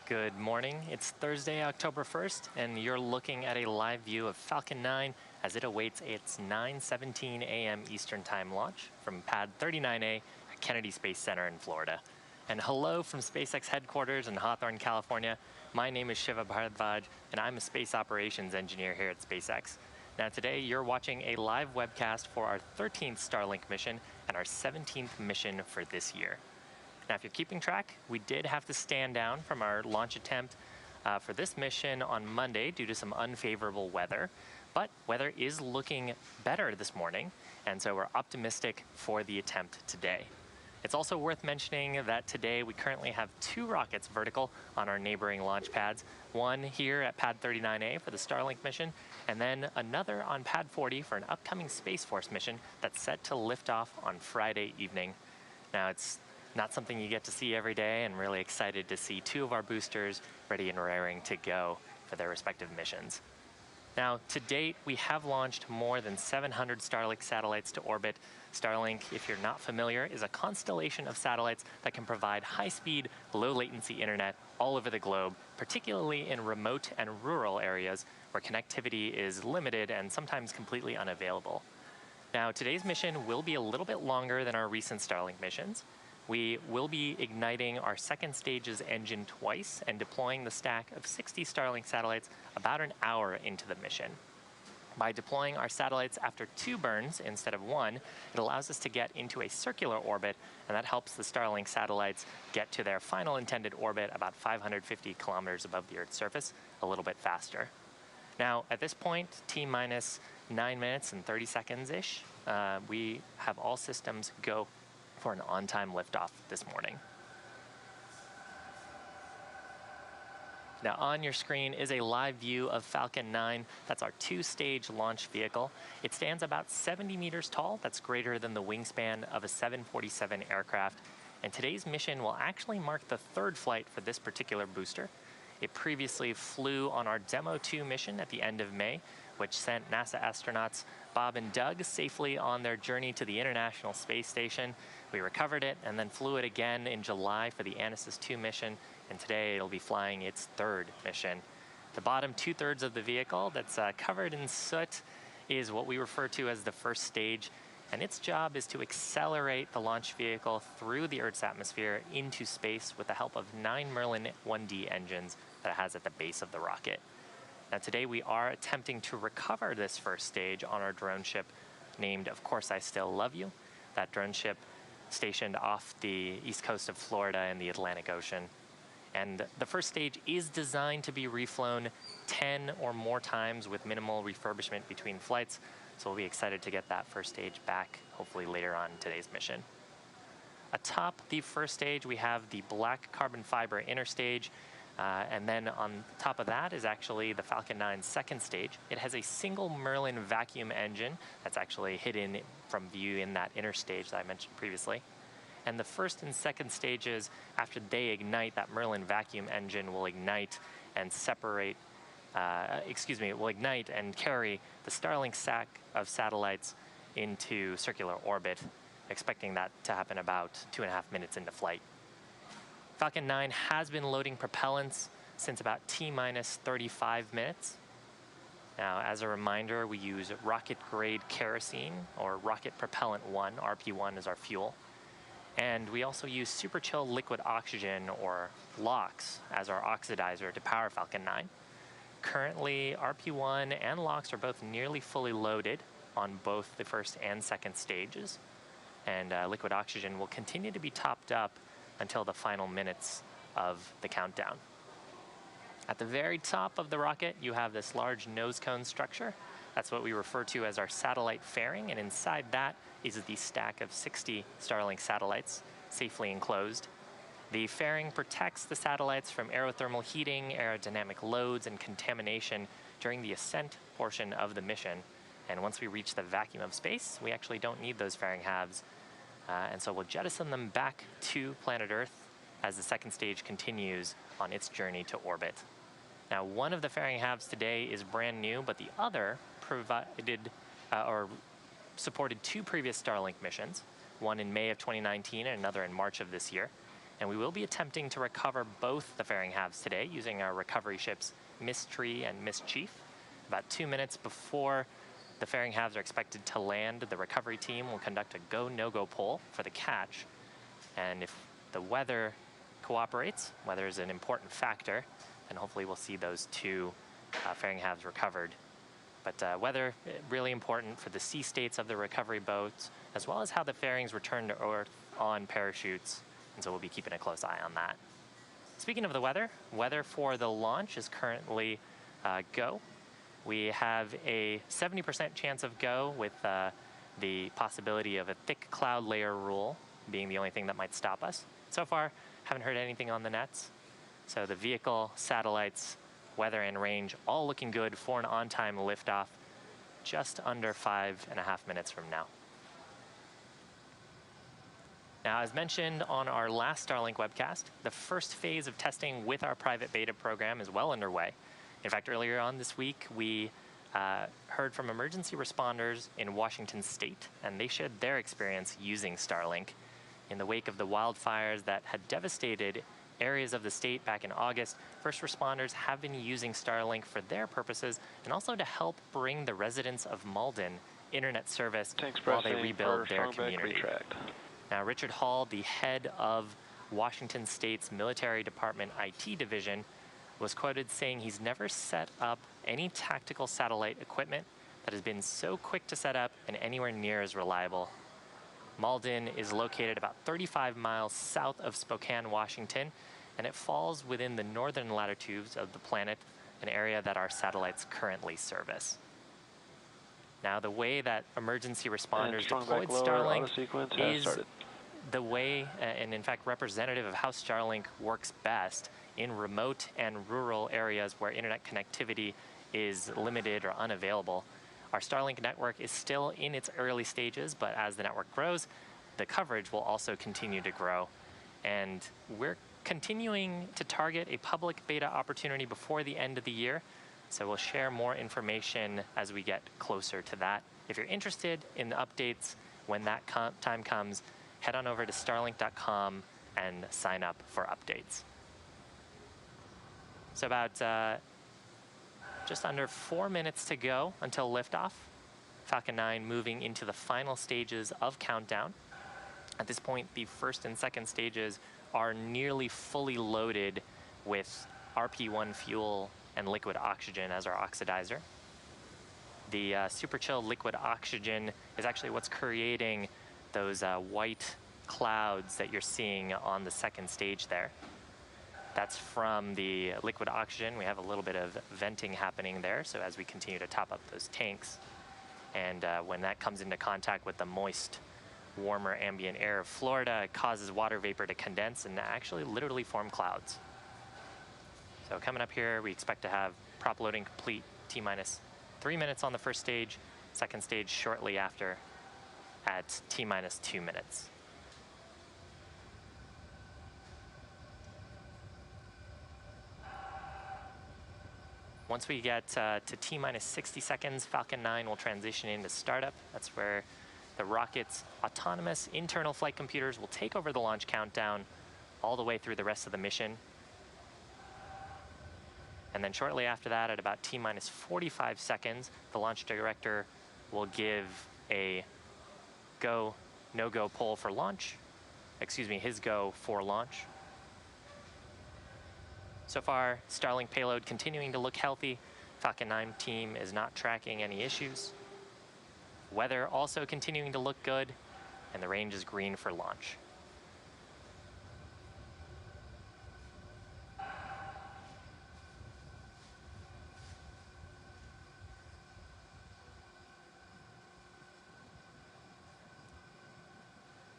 Good morning. It's Thursday, October 1st, and you're looking at a live view of Falcon 9 as it awaits its 9:17 a.m. Eastern Time launch from Pad 39A at Kennedy Space Center in Florida. And hello from SpaceX headquarters in Hawthorne, California. My name is Shiva Bharadwaj, and I'm a space operations engineer here at SpaceX. Now today, you're watching a live webcast for our 13th Starlink mission and our 17th mission for this year. Now, if you're keeping track, we did have to stand down from our launch attempt for this mission on Monday due to some unfavorable weather. But weather is looking better this morning, and so we're optimistic for the attempt today. It's also worth mentioning that today we currently have 2 rockets vertical on our neighboring launch pads. One here at Pad 39A for the Starlink mission, and then another on Pad 40 for an upcoming Space Force mission that's set to lift off on Friday evening. Now, it's not something you get to see every day, and really excited to see 2 of our boosters ready and raring to go for their respective missions. Now, to date, we have launched more than 700 Starlink satellites to orbit. Starlink, if you're not familiar, is a constellation of satellites that can provide high-speed, low-latency internet all over the globe, particularly in remote and rural areas where connectivity is limited and sometimes completely unavailable. Now, today's mission will be a little bit longer than our recent Starlink missions. We will be igniting our second stage's engine twice and deploying the stack of 60 Starlink satellites about an hour into the mission. By deploying our satellites after 2 burns instead of 1, it allows us to get into a circular orbit, and that helps the Starlink satellites get to their final intended orbit about 550 kilometers above the Earth's surface a little bit faster. Now, at this point, T-minus 9 minutes and 30 seconds-ish, we have all systems go for an on-time liftoff this morning. Now, on your screen is a live view of Falcon 9. That's our 2-stage launch vehicle. It stands about 70 meters tall. That's greater than the wingspan of a 747 aircraft. And today's mission will actually mark the 3rd flight for this particular booster. It previously flew on our Demo 2 mission at the end of May, which sent NASA astronauts Bob and Doug safely on their journey to the International Space Station. We recovered it and then flew it again in July for the Anasis 2 mission, and today it'll be flying its 3rd mission. The bottom 2/3 of the vehicle that's covered in soot is what we refer to as the 1st stage, and its job is to accelerate the launch vehicle through the Earth's atmosphere into space with the help of 9 Merlin 1D engines that it has at the base of the rocket. Now, today we are attempting to recover this 1st stage on our drone ship named Of Course I Still Love You. That drone ship stationed off the east coast of Florida in the Atlantic Ocean. And the 1st stage is designed to be reflown 10 or more times with minimal refurbishment between flights. So we'll be excited to get that 1st stage back, hopefully later on in today's mission. Atop the 1st stage, we have the black carbon fiber inner stage. And then on top of that is actually the Falcon 9's 2nd stage. It has a single Merlin vacuum engine that's actually hidden from view in that inner stage that I mentioned previously. And the 1st and 2nd stages, after they ignite, that Merlin vacuum engine will ignite and will ignite and carry the Starlink stack of satellites into circular orbit, expecting that to happen about 2.5 minutes into flight. Falcon 9 has been loading propellants since about T-minus 35 minutes. Now, as a reminder, we use rocket-grade kerosene, or rocket propellant 1, RP1 is our fuel. And we also use super chill liquid oxygen, or LOX, as our oxidizer to power Falcon 9. Currently, RP1 and LOX are both nearly fully loaded on both the 1st and 2nd stages. And liquid oxygen will continue to be topped up until the final minutes of the countdown. At the very top of the rocket, you have this large nose cone structure. That's what we refer to as our satellite fairing, and inside that is the stack of 60 Starlink satellites safely enclosed. The fairing protects the satellites from aerothermal heating, aerodynamic loads, and contamination during the ascent portion of the mission. And once we reach the vacuum of space, we actually don't need those fairing halves. And so we'll jettison them back to planet Earth as the 2nd stage continues on its journey to orbit. Now, one of the fairing halves today is brand new, but the other supported 2 previous Starlink missions, one in May of 2019 and another in March of this year. And we will be attempting to recover both the fairing halves today using our recovery ships Mystery and Mischief. About 2 minutes before the fairing halves are expected to land, the recovery team will conduct a go, no-go poll for the catch. And if the weather cooperates, weather is an important factor, and hopefully we'll see those two fairing halves recovered. But weather, really important for the sea states of the recovery boats, as well as how the fairings return to Earth on parachutes, and so we'll be keeping a close eye on that. Speaking of the weather for the launch is currently go. We have a 70% chance of go, with the possibility of a thick cloud layer rule being the only thing that might stop us. So far, haven't heard anything on the nets. So the vehicle, satellites, weather, and range all looking good for an on-time liftoff just under 5.5 minutes from now. Now, as mentioned on our last Starlink webcast, the first phase of testing with our private beta program is well underway. In fact, earlier on this week, we heard from emergency responders in Washington State, and they shared their experience using Starlink. In the wake of the wildfires that had devastated areas of the state back in August, first responders have been using Starlink for their purposes and also to help bring the residents of Malden internet service while they rebuild their community. Now, Richard Hall, the head of Washington State's Military Department IT division, was quoted saying he's never set up any tactical satellite equipment that has been so quick to set up and anywhere near as reliable. Malden is located about 35 miles south of Spokane, Washington, and it falls within the northern latitudes of the planet, an area that our satellites currently service. Now, the way that emergency responders deployed Starlink is the way, and in fact representative of how Starlink works best in remote and rural areas where internet connectivity is limited or unavailable. Our Starlink network is still in its early stages, but as the network grows, the coverage will also continue to grow. And we're continuing to target a public beta opportunity before the end of the year, so we'll share more information as we get closer to that. If you're interested in the updates when that time comes, head on over to starlink.com and sign up for updates. So about just under 4 minutes to go until liftoff. Falcon 9 moving into the final stages of countdown. At this point, the first and second stages are nearly fully loaded with RP1 fuel and liquid oxygen as our oxidizer. The super chilled liquid oxygen is actually what's creating those white clouds that you're seeing on the second stage there. That's from the liquid oxygen. We have a little bit of venting happening there, so as we continue to top up those tanks. And when that comes into contact with the moist, warmer ambient air of Florida, it causes water vapor to condense and actually literally form clouds. So coming up here, we expect to have prop loading complete T-minus 3 minutes on the first stage, second stage shortly after at T-minus 2 minutes. Once we get to T-minus 60 seconds, Falcon 9 will transition into startup. That's where the rocket's autonomous internal flight computers will take over the launch countdown all the way through the rest of the mission. And then shortly after that, at about T-minus 45 seconds, the launch director will give a go, no-go poll for launch. Excuse me, his go for launch. So far, Starlink payload continuing to look healthy. Falcon 9 team is not tracking any issues. Weather also continuing to look good, and the range is green for launch.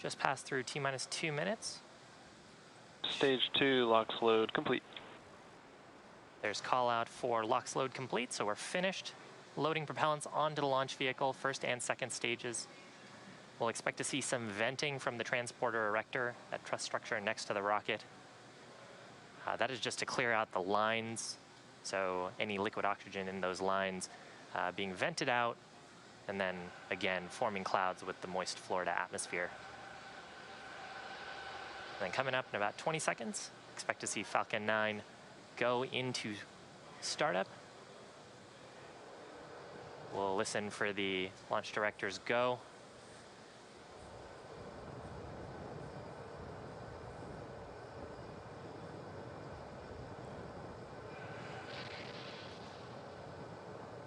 Just passed through T-minus 2 minutes. Stage 2 locks load complete. There's call out for locks load complete, so we're finished loading propellants onto the launch vehicle, first and second stages. We'll expect to see some venting from the transporter erector, that truss structure next to the rocket. That is just to clear out the lines, so any liquid oxygen in those lines being vented out, and then again forming clouds with the moist Florida atmosphere. And then coming up in about 20 seconds, expect to see Falcon 9 go into startup. We'll listen for the launch director's go.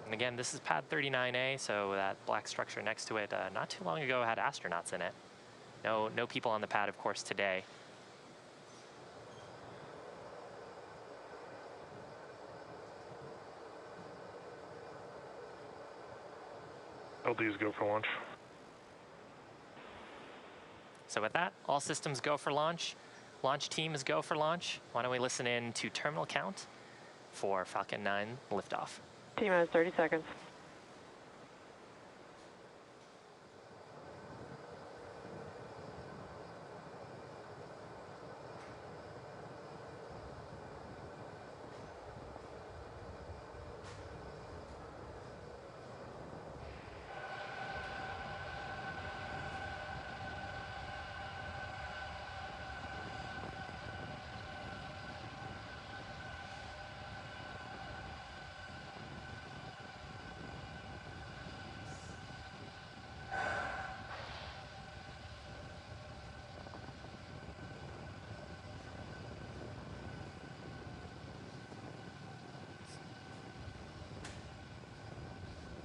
And again, this is pad 39A, so that black structure next to it, not too long ago had astronauts in it. No people on the pad, of course, today. LDs go for launch. So with that, all systems go for launch. Launch team is go for launch. Why don't we listen in to terminal count for Falcon 9 liftoff. T-minus 30 seconds.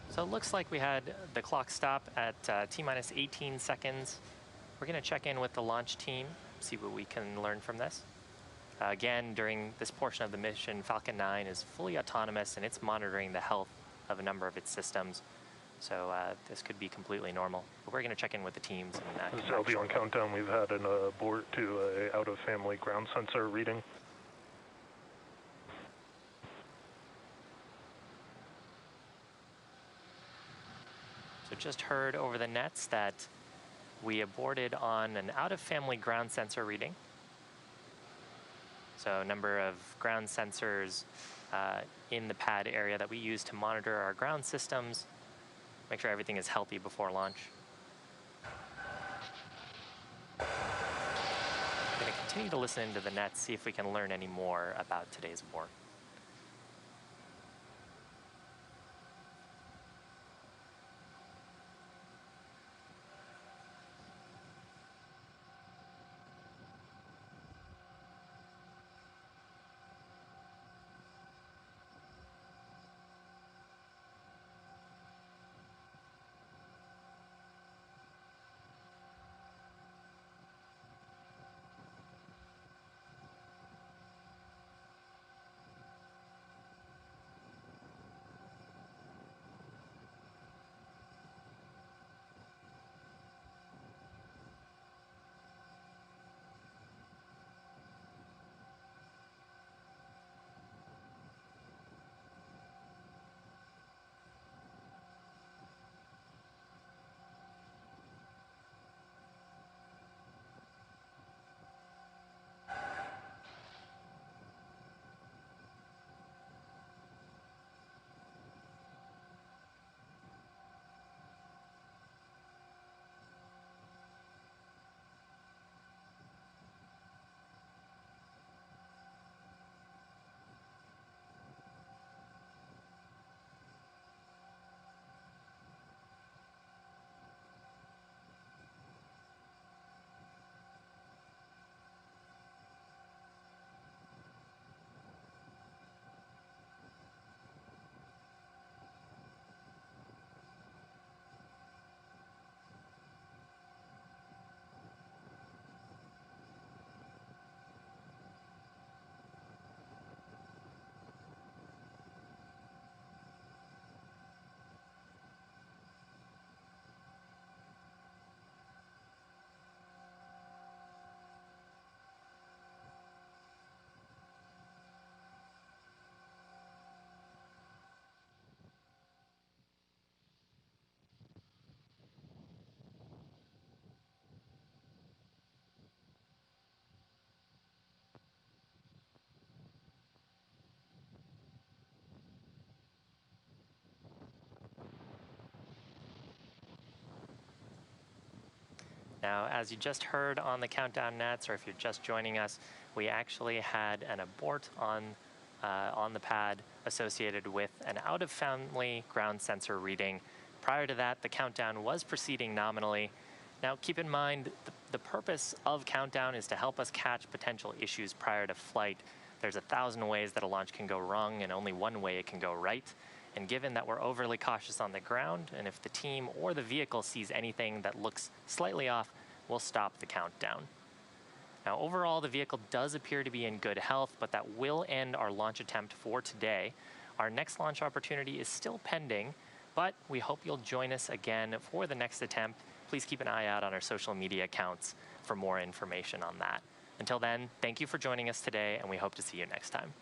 So it looks like we had the clock stop at T-minus 18 seconds. We're going to check in with the launch team, see what we can learn from this. Again, during this portion of the mission, Falcon 9 is fully autonomous and it's monitoring the health of a number of its systems. So this could be completely normal. But we're going to check in with the teams. And, This is LD on countdown. We've had an abort to a out-of-family ground sensor reading. So just heard over the nets that we aborted on an out-of-family ground sensor reading. So a number of ground sensors in the pad area that we use to monitor our ground systems, make sure everything is healthy before launch. I'm going to continue to listen into the nets, see if we can learn any more about today's abort. Now, as you just heard on the countdown nets, or if you're just joining us, we actually had an abort on the pad associated with an out-of-family ground sensor reading. Prior to that, the countdown was proceeding nominally. Now, keep in mind, the purpose of countdown is to help us catch potential issues prior to flight. There's 1,000 ways that a launch can go wrong and only one way it can go right. And given that we're overly cautious on the ground, and if the team or the vehicle sees anything that looks slightly off, we'll stop the countdown. Now, overall, the vehicle does appear to be in good health, but that will end our launch attempt for today. Our next launch opportunity is still pending, but we hope you'll join us again for the next attempt. Please keep an eye out on our social media accounts for more information on that. Until then, thank you for joining us today, and we hope to see you next time.